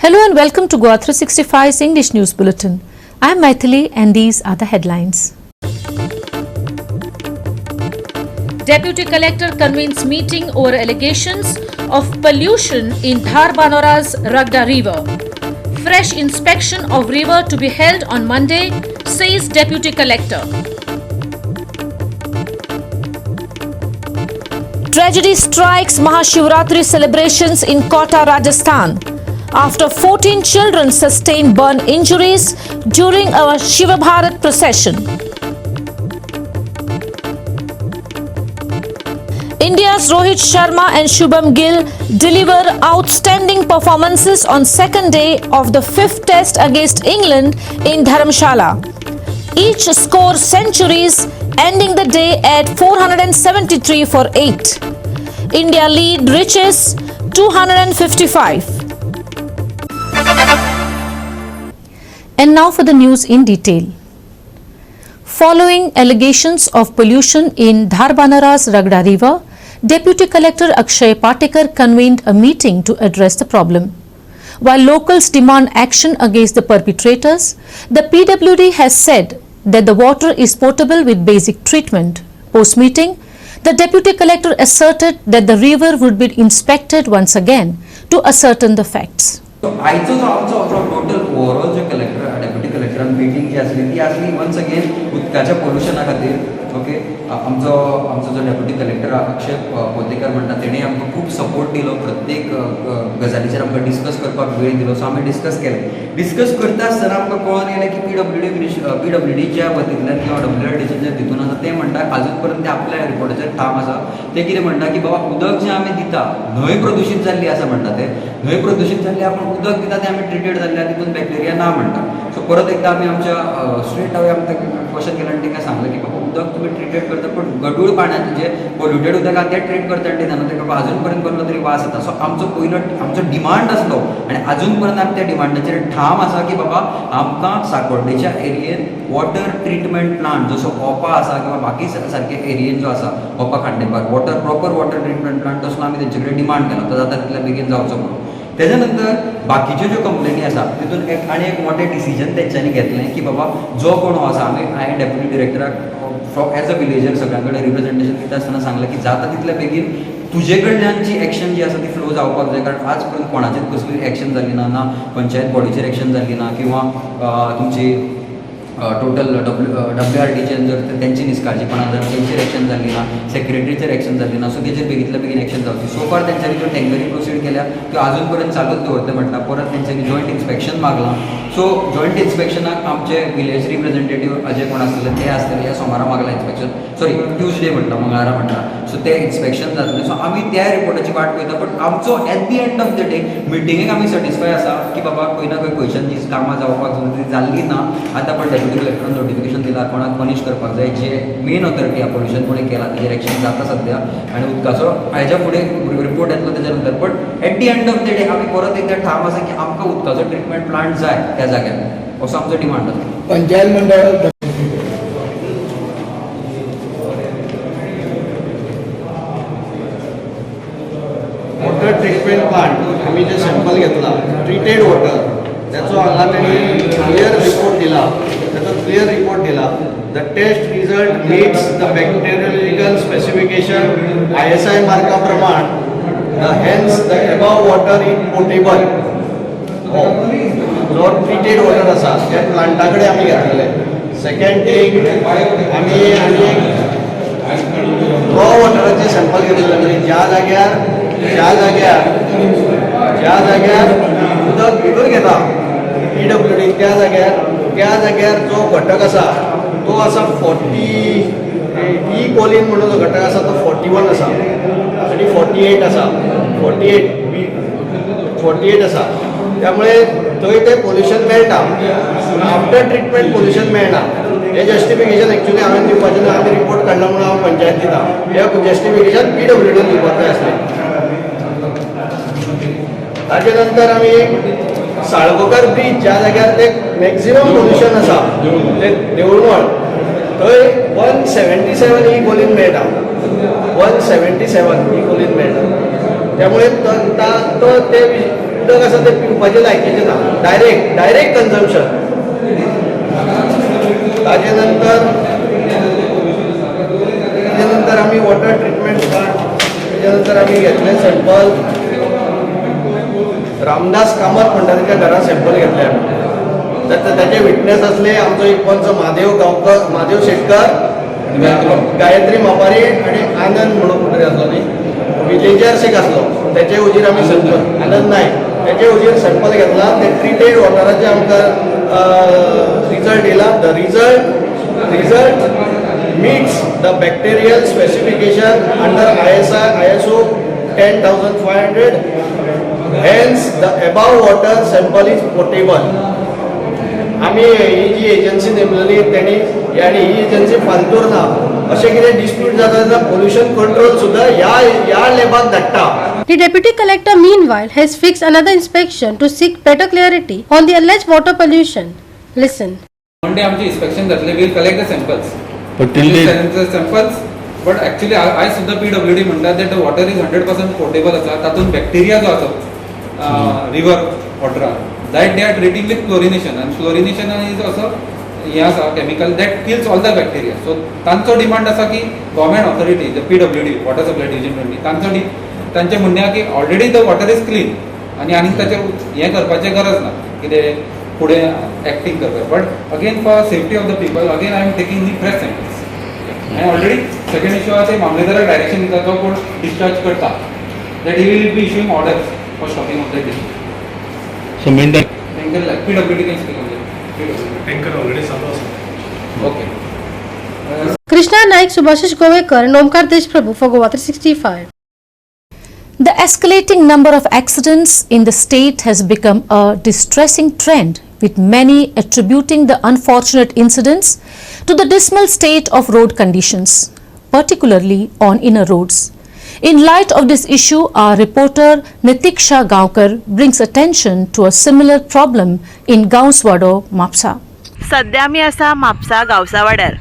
Hello and welcome to Goa 365's English News Bulletin. I am Maithili and these are the headlines. Deputy Collector convenes meeting over allegations of pollution in Dhar-Banora's Ragda River. Fresh inspection of river to be held on Monday, says Deputy Collector. Tragedy strikes Mahashivratri celebrations in Kota, Rajasthan. After 14 children sustained burn injuries during a Shiva Bharat procession. India's Rohit Sharma and Shubham Gill deliver outstanding performances on second day of the fifth test against England in Dharamshala. Each scores centuries, ending the day at 473 for 8. India lead reaches 255. And now for the news in detail. Following allegations of pollution in Dhar-Banora's Ragda River, Deputy Collector Akshay Patekar convened a meeting to address the problem. While locals demand action against the perpetrators, the PWD has said that the water is potable with basic treatment. Post-meeting, the Deputy Collector asserted that the river would be inspected once again to ascertain the facts. आयचो जो आमचो total overall जो collector deputy collector meeting जी आसली ती आसली once again उदकाच्या पोल्युशना खातीर okay आमचो जो डेप्युटी कलेक्टर अक्षय पोतेकर म्हणटा तेणें आमकां खूब सपोर्ट दिलो प्रत्येक गजालीचेर आमकां डिस्कस करपाक वेळ दिलो सो आमी डिस्कस केलें डिस्कस करता आसतना आमकां कळोन येलें की पीडब्ल्यूडीच्या वतींतल्यान किंवा डब्ल्यूआरडीचे जे तितून आसा ते म्हणटा आजून पर्यंत ते आपल्या रिपोर्टाचेर ठाम आसा ते कितें म्हणटा की बाबा उदक जें आमी दिता न्हंय प्रदुशीत जाल्ली आसा म्हणटा ते न्हंय प्रदुशीत जाल्ली आपूण उदक दिता ते आमी ट्रिटेड जाल्ल्या तितून बॅक्टेरिया ना म्हणटा सो परत एकदा आमी आमच्या स्ट्रेट हांवें आमकां क्वेश्चन केलें आनी ताका सांगलें की बाबा उदक तुमी ट्रिटेड करता पूण गडूळ पाण्याचें जे पोल्युटेड उदक आसा तें ट्रीट करता आनी तेन्ना ताका अजून पर्यंत कसलो तरी वास येता सो आमचो डिमांड आसलो आनी अजून पर्यंत आमी त्या डिमांडाचेर ठाम आसा की बाबा आमकां साकोर्डेच्या एरियेन वॉटर ट्रिटमेंट प्लांट जसो ओपा आसा किंवा बाकी सारके एरियेन जो आसा ओपा Khandepar proper water treatment plant तसलो आमी तेंचे कडेन डिमांड केला तो जाता तितल्या बेगीन जावचो म्हणून तेच्या नंतर बाकीच्यो ज्यो कंप्लेनी आसा तितून एक मोठें डिसिजन तेंच्यांनी घेतलें की बाबा जो कोण हो आसा हांवें डेप्युटी डिरेक्टराक एज अ विलेजर सगळ्यां कडेन रिप्रेझेंटेशन दिता आसतना सांगलें की जाता तितल्या बेगीन तुजे कडल्यान जी एक्शन जी आसा ती फ्लो जावपाक जाय कारण आज पर्यंत कोणाचेच कसली एक्शन जाली ना पंचायत बॉडीचेर एक्शन जाली ना किंवा तुमची टोटल डब्ल्यूआरडीचेर जर त्यांची निश्काळजीपणा जर तेंचेर एक्शन जाल्ली ना सेक्रेटरीचेर एक्शन जाल्ली ना सो तेचेर बेगींतल्या बेगीन एक्शन जावची सो फार तेंच्यांनी ज्यो टेंडरी प्रोसीड केल्या त्यो अजून पर्यंत चालूच दवरता म्हटला परत तेंच्यांनी जॉयंट इन्स्पेक्शन मागलां सो जॉयंट इन्स्पेक्शनाक आमचे विलेज रिप्रेझेंटेटीव अजे कोण आसतले ते आसतले ह्या सोमारा मागला इन्स्पेक्शन सॉरी ट्यूजडे म्हणटा मंगळारा म्हणटा सो ते इन्स्पेक्शन जातलें सो आमी त्या रिपोर्टाची वाट पळयता बट आमचो at the end of the day मिटिंगेक आमी सॅटिस्फाय आसा की बाबा खंय ना खंय खंयच्यान जी कामां जावपाक जाय ती जाल्ली ना आतां पण डेप्युटी कलेक्टरान नोटिफिकेशन दिला कोणाक पनीश करपाक जाय जे मेन ऑथॉरिटी हा पोल्युशन कोणी केला तेजेर एक्शन जाता सध्या आनी उदकाचो हाज्या फुडें रिपोर्ट येतलो तेच्या नंतर but at the end of the day आमी परत एकदा ठाम आसा की आमकां उदकाचो ट्रिटमेंट प्लांट जाय त्या जाग्यार असो आमचो डिमांड आसा पंचायत मंडळ वॉटर ट्रीटमेंट प्लांट आम्ही जे सॅम्पल घेतला ट्रिटेड वॉटर त्याचो हांगा तेणी क्लियर रिपोर्ट दिला त्याचो क्लियर रिपोर्ट दिला the test result meets the bacteriological specification ISI मार्का प्रमाण hence the above water is potable जो ट्रिटेड वॉटर आसा त्या प्लांटा कडेन आमी घेतलेले सेकंड थिंग आमी रॉ वॉटराचे सॅम्पल घेतलेले म्हणजे ज्या जाग्यार उदक भितर घेता PWD त्या जाग्यार जो घटक आसा तो आसा 40 ई कोलीन म्हणून जो घटक आसा तो 41 आसा आनी 48 आसा 48 आसा त्यामुळे थंय ते पोल्युशन मेळटा आफ्टर ट्रिटमेंट पोल्युशन मेळना हे जस्टिफिकेशन एक्चुअली हांवें दिवपाचें ना आमी रिपोर्ट काडला म्हणून हांव पंचायत दिता हे जस्टिफिकेशन PWDन दिवपाक जाय आसलें ताचे नंतर आमी साळगोकर ब्रीज ज्या जाग्यार ते मॅक्झिमम पोल्युशन आसा ते देवळवण थंय 177 ही कोलीन मेळटा 177 ही कोलीन मेळटा त्यामुळे तो ते उदक आसा तें पिवपाचें लायकीचें ना, डायरेक्ट कन्जम्पशन. ताजे नंतर आमी वॉटर ट्रिटमेंट प्लांट, ताजे नंतर आमी घेतले सॅम्पल. रामदास कामत म्हणटा ताच्या घरा सॅम्पल घेतले आमी. ताचे विटनेस असले आमचो एक पंच महादेव शेटकर, गायत्री मापारी आणि आनंद म्हणून कोण तरी असलो न्ही, विलेजर्स एक असलो, त्याचे हुजीर आमी सॅम्पल, आनंद नायक, त्याचे हुजीर सॅम्पल घेतला. ते ट्रिटेड वॉटराचे आमकां रिजल्ट येयला. The result meets the bacterial specification under ISO 10500. Hence, the above water sample is potable. आमी ही जी एजन्सी नेमलेली त्यांनी आणि ही एजन्सी फालतूर ना. अशें कितें डिस्प्यूट जाता तेन्ना पोल्युशन कंट्रोल सुद्धा ह्या लॅबाक धाडटा. The Deputy Collector meanwhile has fixed another inspection to seek better clarity on the alleged water pollution. Listen. One day आमचे inspection जातले, we'll collect the samples. But till the samples, but actually I सुद्धा PWD म्हणतात that the water is 100% potable आसा. तातून bacteria जो आसा river वॉटरान, that they are treating with chlorination, and chlorination is also हे आसा chemical that kills all the bacteria. So तांचो demand आसा की government authority, the PWD water supply division, तांचे म्हणणे आसा की already the water is clean आणि ताचेर हें करपाचें गरज ना कितें फुडें एक्टिंग करपाक. But again for safety of the people again I am taking the fresh samples. आणि ऑलरेडी सेकंड इश्यू आसा ते मामलेदाराक डायरेक्शन दिता तो कोण डिस्चार्ज करता, that he will B issuing orders for stopping of the discharge. So mean that tanker PWD can speak on that. Tanker already चालू आसा. Okay. Krishna Naik, Subhashish Govekar and Omkar Deshprabhu for Goa 365. The escalating number of accidents in the state has become a distressing trend, with many attributing the unfortunate incidents to the dismal state of road conditions, particularly on inner roads. In light of this issue, our reporter Nitiksha Gaonkar brings attention to a similar problem in Gauswado, Mapsa. सध्या आमी आसा म्हापसा गांवसा वाड्यार.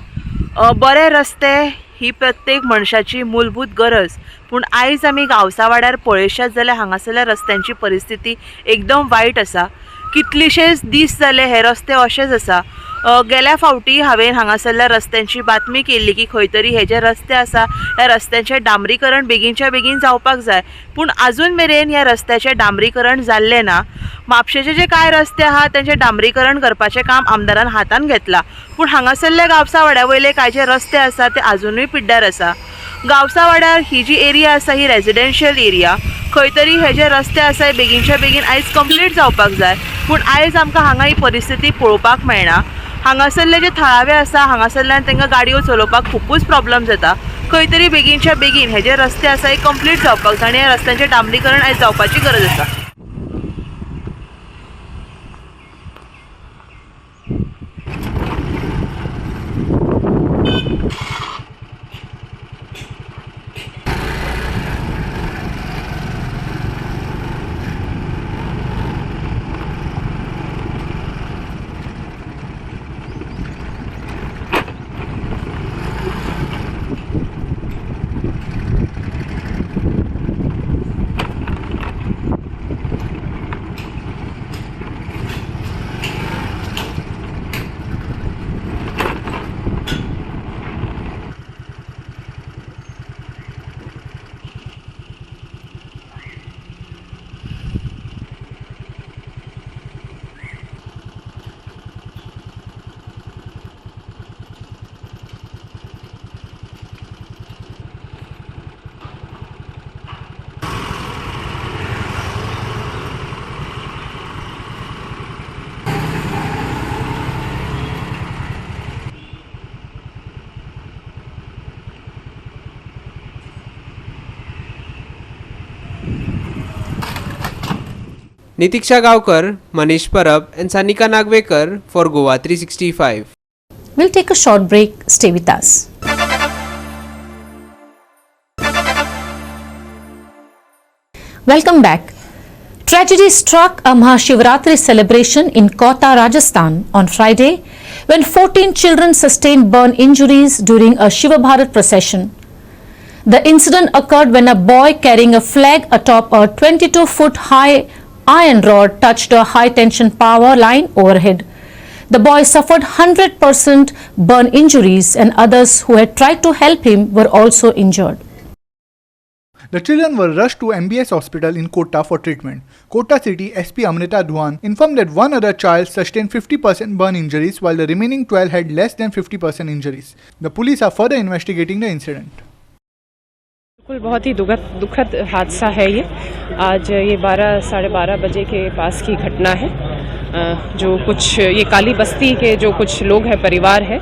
बरे रस्ते ही प्रत्येक मनशाची मूलभूत गरज, पूण आयज आमी गांवसा वाड्यार पळयशात जाल्यार हांगासरल्या रस्त्यांची परिस्थिती एकदम वायट आसा. कितलेशेच दीस जाले हे रस्ते अशेच आसा. गेल्या फावटी हांवें हांगासरल्या रस्त्यांची बातमी केल्ली की खंय तरी हे जे रस्ते आसा ह्या रस्त्यांचें डांबरीकरण बेगीनच्या बेगीन जावपाक जाय, पूण आजून मेरेन ह्या रस्त्याचें डांबरीकरण जाल्लें ना. म्हापशेचे जे कांय रस्ते आहात तेंचें डांबरीकरण करपाचें काम आमदारान हातान घेतलां, पूण हांगासरल्या गांवसा वाड्या वयले कांय जे रस्ते आसा ते आजुनूय पिड्ड्यार आसा. गांवसा वाड्यार ही जी एरिया आसा ही रेजिडेन्शियल एरिया. खंय तरी हे जे रस्ते आसा बेगीनच्या बेगीन आयज कंप्लीट जावपाक जाय, पूण आयज आमकां हांगा ही परिस्थिती पळोवपाक मेळना. हांगासरले जे थळावे आसा हांगासरल्यान तांकां गाडयो चलोवपाक खूबच प्रॉब्लेम जाता. खंय तरी बेगीनच्या बेगीन हे जे रस्ते आसा हे कंप्लीट जावपाक जाय आनी ह्या रस्त्यांचें डांबरीकरण आयज जावपाची गरज आसा. Nitiksha Gaonkar, Manish Parab and Sanika Nagvekar for Goa 365. We'll take a short break. Stay with us. Welcome back. Tragedy struck a Mahashivratri celebration in Kota, Rajasthan on Friday when 14 children sustained burn injuries during a Shiva Bharat procession. The incident occurred when a boy carrying a flag atop a 22-foot high iron rod touched a high-tension power line overhead. The boy suffered 100% burn injuries, and others who had tried to help him were also injured. The children were rushed to MBS hospital in Kota for treatment. Kota City SP Amrita Dhuan informed that one other child sustained 50% burn injuries while the remaining 12 had less than 50% injuries. The police are further investigating the incident. बिल्कुल बहुत ही दुखद हादसा है ये। आज ये 12-12:30 बजे के पास की घटना है। जो कुछ ये काली बस्ती के जो कुछ लोग हैं, परिवार है,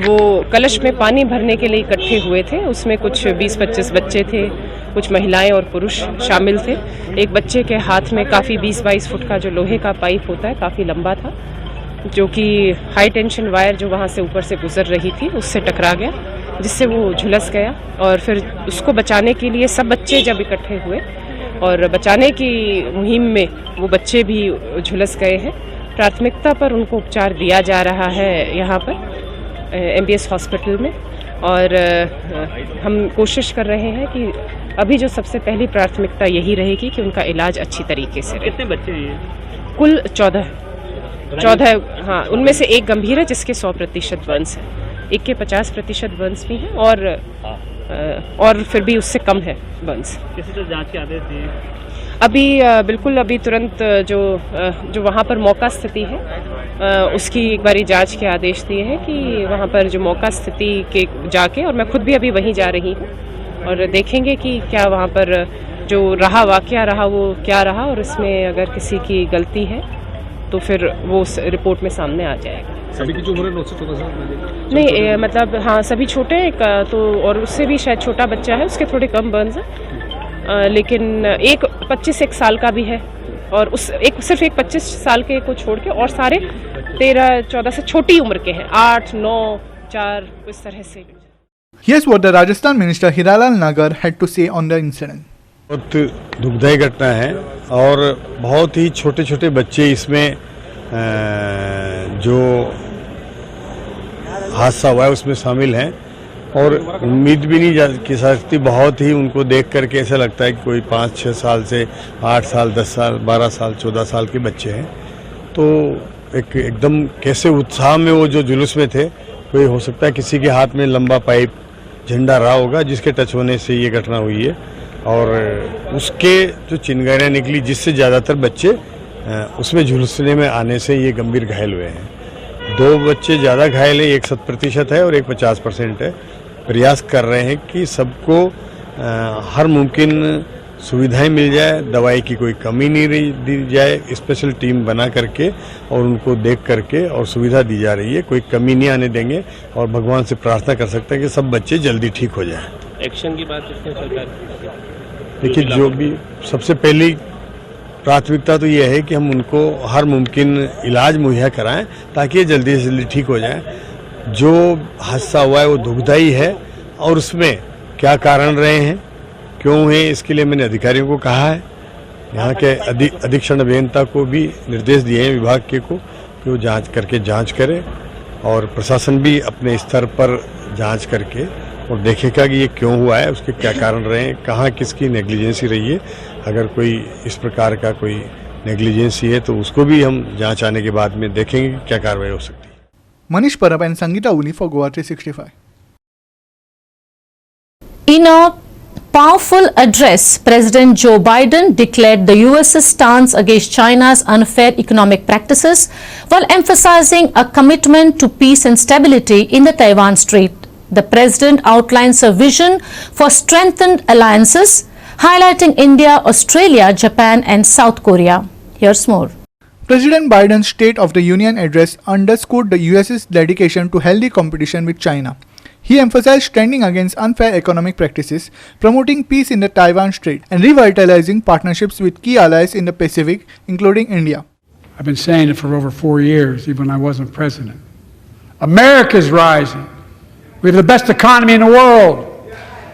वो कलश में पानी भरने के लिए इकट्ठे हुए थे। उसमें कुछ 20-25 बच्चे थे, कुछ महिलाएं और पुरुष शामिल थे। एक बच्चे के हाथ में काफ़ी 20-22 फुट का जो लोहे का पाइप होता है, काफ़ी लंबा था, जो कि हाई टेंशन वायर जो वहाँ से ऊपर से गुजर रही थी उससे टकरा गया, जिससे वो झुलस गया। और फिर उसको बचाने के लिए सब बच्चे जब इकट्ठे हुए और बचाने की मुहिम में वो बच्चे भी झुलस गए हैं। प्राथमिकता पर उनको उपचार दिया जा रहा है यहाँ पर MBS हॉस्पिटल में, और हम कोशिश कर रहे हैं कि अभी जो सबसे पहली प्राथमिकता यही रहेगी कि उनका इलाज अच्छी तरीके से रहे। कितने बच्चे हैं? कुल 14। हाँ, उनमें से एक गंभीर है जिसके 100% बर्न्स है, एक के 50% बर्न्स भी हैं, और फिर भी उससे कम है बर्न्स। किसी तरह जांच के आदेश दिए? अभी बिल्कुल अभी तुरंत जो वहाँ पर मौका स्थिति है उसकी एक बारी जांच के आदेश दिए हैं कि वहाँ पर जो मौका स्थिति के जाके, और मैं खुद भी अभी वहीं जा रही हूँ, और देखेंगे कि क्या वहाँ पर जो वाकया रहा वो क्या रहा, और इसमें अगर किसी की गलती है तो फिर वो उस रिपोर्ट में सामने आ जाएगा। सभी की जो उम्र है 9 से 14 साल? नहीं, मतलब हाँ, सभी छोटे हैं, तो और उससे भी शायद छोटा बच्चा है, उसके थोड़े कम बर्न्स हैं, लेकिन एक 25 साल का भी है, और सिर्फ एक 25 साल के को छोड़ के, और सारे 13-14 से छोटी उम्र के हैं, 8, 9, 4, इस तरह से। Here's what the Rajasthan Minister Hiralal Nagar had to say on the incident. बहुत दुखदायी घटना है, और बहुत ही छोटे छोटे बच्चे इसमें जो हादसा हुआ है उसमें शामिल हैं, और उम्मीद भी नहीं की सकती। बहुत ही उनको देख करके ऐसा लगता है कि कोई 5-6 साल से 8 साल, 10 साल, 12 साल, 14 साल के बच्चे हैं। तो एकदम कैसे उत्साह में वो जो जुलूस में थे, कोई हो सकता है किसी के हाथ में लंबा पाइप झंडा रहा होगा जिसके टच होने से ये घटना हुई है, और उसके जो चिंगारियाँ निकली जिससे ज़्यादातर बच्चे उसमें झुलसने में आने से ये गंभीर घायल हुए हैं। 2 बच्चे ज़्यादा घायल हैं, एक 100% है और एक 50% है। प्रयास कर रहे हैं कि सबको हर मुमकिन सुविधाएं मिल जाए, दवाई की कोई कमी नहीं दी जाए। स्पेशल टीम बना करके और उनको देख करके और सुविधा दी जा रही है, कोई कमी नहीं आने देंगे, और भगवान से प्रार्थना कर सकते हैं कि सब बच्चे जल्दी ठीक हो जाएं। एक्शन की बात करते हैं सरकार। देखिए, जो भी सबसे पहली प्राथमिकता तो ये है कि हम उनको हर मुमकिन इलाज मुहैया कराएं ताकि ये जल्दी से जल्दी ठीक हो जाएं। जो हादसा हुआ है वो दुखदायी है, और उसमें क्या कारण रहे हैं, क्यों है, इसके लिए मैंने अधिकारियों को कहा है। यहाँ के अधीक्षण अभियंता को भी निर्देश दिए हैं विभाग के को कि वो जांच करे, और प्रशासन भी अपने स्तर पर जांच करके और देखेगा कि ये क्यों हुआ है, उसके क्या कारण रहे हैं, कहाँ किसकी नेग्लिजेंसी रही है। अगर कोई इस प्रकार का कोई नेग्लिजेंसी है तो उसको भी हम जांच आने के बाद में देखेंगे कि क्या कार्रवाई हो सकती है। Manish Parab and Sangeeta Uli for Goa 365. In a powerful address, President Joe Biden declared the US's stance against China's unfair economic practices while emphasizing a commitment to peace and stability in the Taiwan Strait. The president outlines a vision for strengthened alliances, highlighting India, Australia, Japan and South Korea. Here's more. President Biden's State of the Union address underscored the US's dedication to healthy competition with China. He emphasized standing against unfair economic practices, promoting peace in the Taiwan Strait, and revitalizing partnerships with key allies in the Pacific, including India. I've been saying it for over 4 years, even when I wasn't president. America's rising. We have the best economy in the world.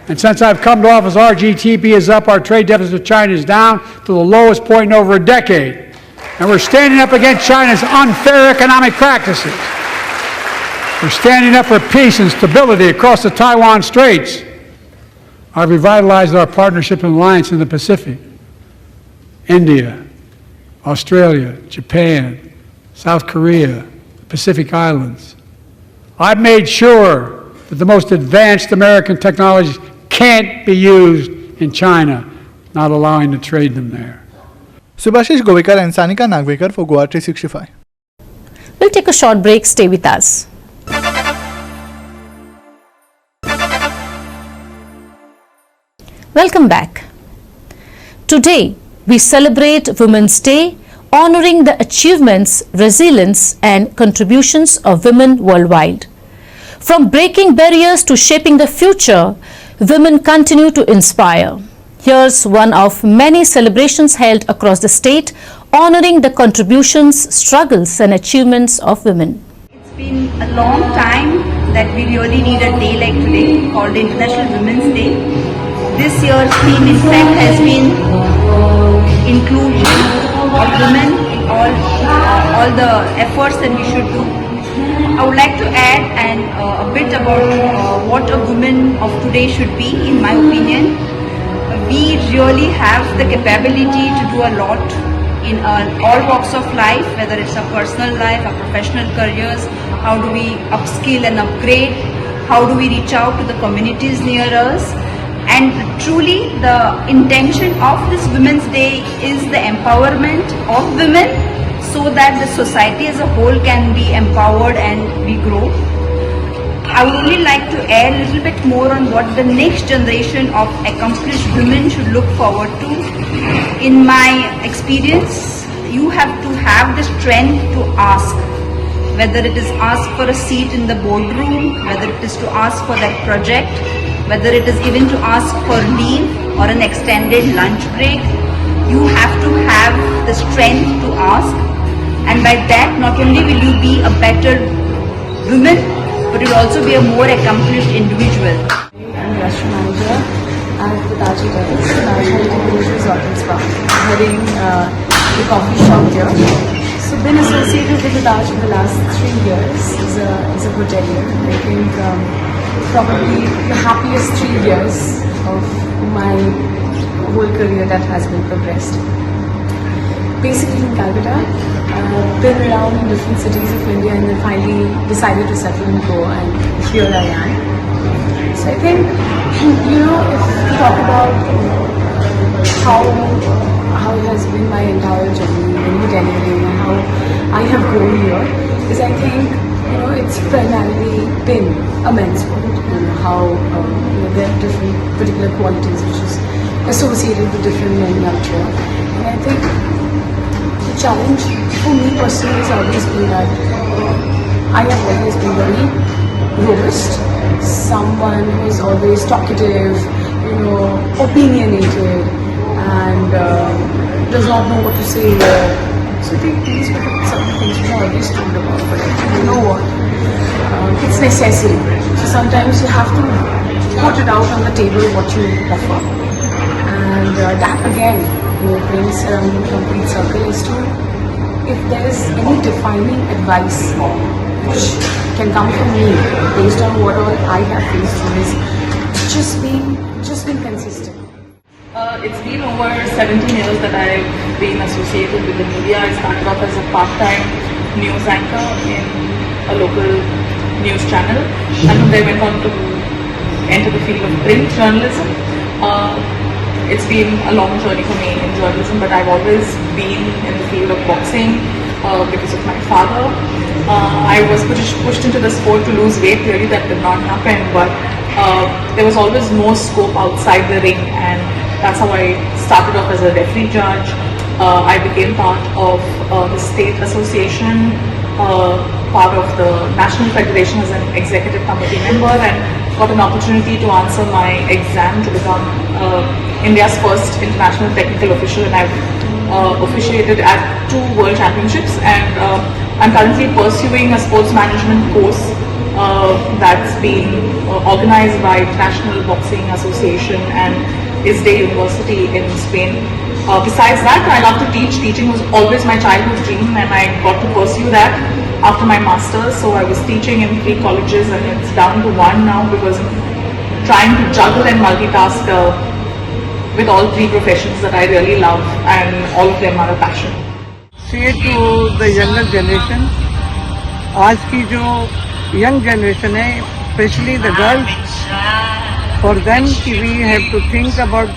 And since I've come to office, our GDP is up, our trade deficit with China is down to the lowest point in over a decade. And we're standing up against China's unfair economic practices. We're standing up for peace and stability across the Taiwan Straits. I've revitalized our partnership and alliance in the Pacific. India, Australia, Japan, South Korea, Pacific Islands. I've made sure that the most advanced American technologies can't be used in China, not allowing to trade them there. Subhashish Govekar and Sanika Nagvekar for Goa 365. We'll take a short break. Stay with us. Welcome back. Today, we celebrate Women's Day, honoring the achievements, resilience, and contributions of women worldwide. From breaking barriers to shaping the future, women continue to inspire. Here's one of many celebrations held across the state, honoring the contributions, struggles, and achievements of women. It's been a long time that we really need a day like today, called International Women's Day. This year's theme, in fact, has been inclusion of women in all the efforts that we should do. I would like to add a bit about what a woman of today should be, in my opinion. We really have the capability to do a lot in all walks of life, whether it's our personal life, our professional careers. How do we upskill and upgrade? How do we reach out to the communities near us? And truly, the intention of this Women's Day is the empowerment of women so that the society as a whole can be empowered and we grow. I would only like to add a little bit more on what the next generation of accomplished women should look forward to. In my experience, you have to have the strength to ask, whether it is ask for a seat in the boardroom, whether it is to ask for that project, whether it is even to ask for leave or an extended lunch break. You have to have the strength to ask, and by that not only will you be a better woman, but you'll also be a more accomplished individual. I'm the restaurant manager at the Taj Hotels, Heritage Resort and Spa. I'm heading the coffee shop here. So been associated with the Taj for the last 3 years as a hotelier. I think probably the happiest 3 years of my whole career that has been progressed. Basically from Calcutta, been around in different cities of India and then finally decided to settle in Goa, and here I am. So I think, if you talk about how it has been my entire journey in hoteling and how I have grown here, is I think, it's primarily been a men's world, and how there are different particular qualities which is associated with different men out here. And I think the challenge for me personally has always been that I have always been very robust, someone who is always talkative, opinionated, and does not know what to say. So I think these were some of the things which I always told about, but you know what? It's necessary. So sometimes you have to put it out on the table what you offer, and that again brings around the complete circle as to if there is any defining advice which can come from me based on what all I have faced through is just being consistent. It's been over 17 years that I've been associated with the media. I started off as a part-time news anchor in a local news channel, and from there went on to enter the field of print journalism. It's been a long journey for me in journalism, but I've always been in the field of boxing because of my father. I was pushed into the sport to lose weight. Really, that did not happen, but there was always more scope outside the ring, and that's how I started off as a referee judge. I became part of the state association, part of the National Federation as an executive committee member, and got an opportunity to answer my exam to become India's first international technical official, and I've officiated at 2 World Championships, and I'm currently pursuing a sports management course that's being organized by International Boxing Association and ISDE University in Spain. Besides that, I love to teach. Teaching was always my childhood dream, and I got to pursue that after my master's. So I was teaching in 3 colleges, and it's down to 1 now because I'm trying to juggle and multitask with all 3 professions that I really love, and all of them are a passion. say to the younger generation, आज की जो young generation है, especially the girls, for them we have to think about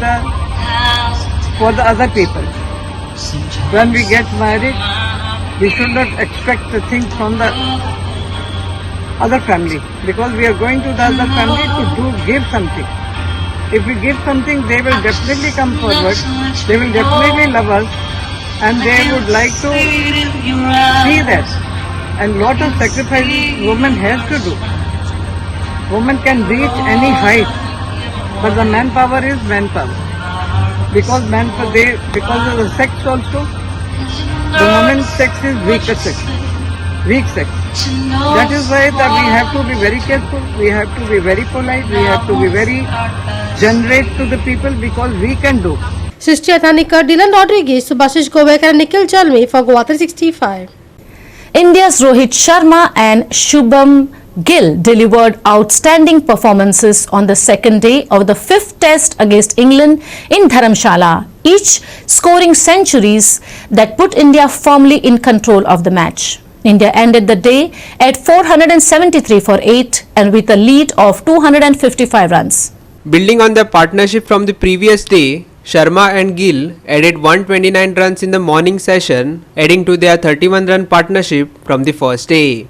for the other people. When we get married, we should not expect the things from the other family, because we are going to the other family to give something. If we give something, they will definitely come forward, they will definitely love us, and they would like to see that. And lot of sacrifices woman has to do. Woman can reach any height, but the manpower is manpower. Because because of the sex also, the woman's sex is weaker sex, weak sex. That is why that we have to be very careful, we have to be very polite, we have to be very generate to the people, because we can do. Srishti Athanikar, Dylan Rodriguez, Subhashish Govek and Nikhil Jalmi for Goa 365. India's Rohit Sharma and Shubham Gill delivered outstanding performances on the second day of the fifth test against England in Dharamshala, each scoring centuries that put India firmly in control of the match. India ended the day at 473 for 8 and with a lead of 255 runs. Building on their partnership from the previous day, Sharma and Gill added 129 runs in the morning session, adding to their 31-run partnership from the first day.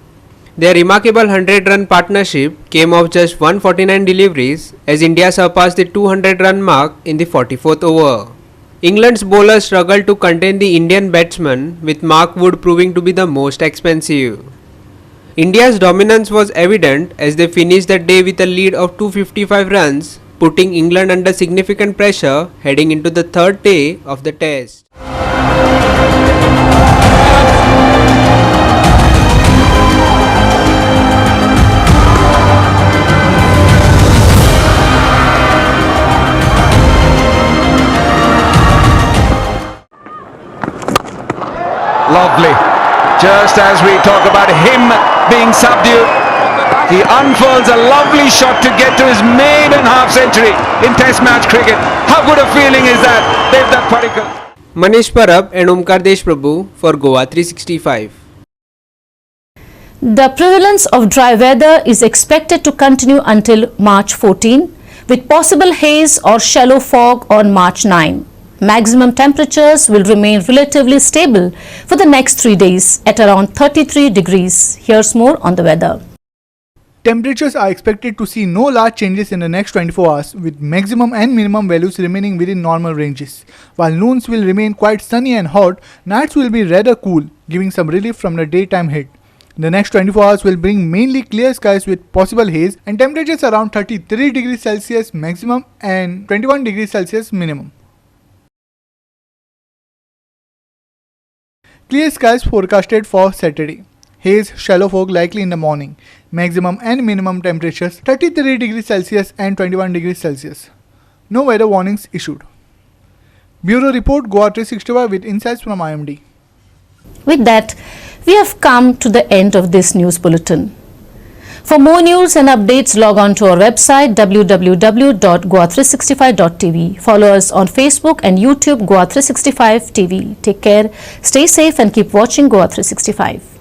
Their remarkable 100-run partnership came off just 149 deliveries as India surpassed the 200-run mark in the 44th over. England's bowlers struggled to contain the Indian batsmen, with Mark Wood proving to be the most expensive. India's dominance was evident as they finished the day with a lead of 255 runs, putting England under significant pressure heading into the third day of the test. Lovely. Just as we talk about him being subdued, he unfurls a lovely shot to get to his maiden half century in Test match cricket. How good a feeling is that, Devdutt Padikkal? Manish Parab and Omkar Deshprabhu for Goa 365. The prevalence of dry weather is expected to continue until March 14, with possible haze or shallow fog on March 9. Maximum temperatures will remain relatively stable for the next 3 days at around 33 degrees. Here's more on the weather. Temperatures are expected to see no large changes in the next 24 hours, with maximum and minimum values remaining within normal ranges. While noons will remain quite sunny and hot, nights will be rather cool, giving some relief from the daytime heat. The next 24 hours will bring mainly clear skies with possible haze and temperatures around 33 degrees Celsius maximum and 21 degrees Celsius minimum. Clear skies forecasted for Saturday. Haze, shallow fog likely in the morning. Maximum and minimum temperatures 33 degrees Celsius and 21 degrees Celsius. No weather warnings issued. Bureau Report Goa 365 with insights from IMD. With that, we have come to the end of this news bulletin. For more news and updates, log on to our website www.goa365.tv. Follow us on Facebook and YouTube Goa 365 TV. Take care, stay safe and keep watching Goa 365.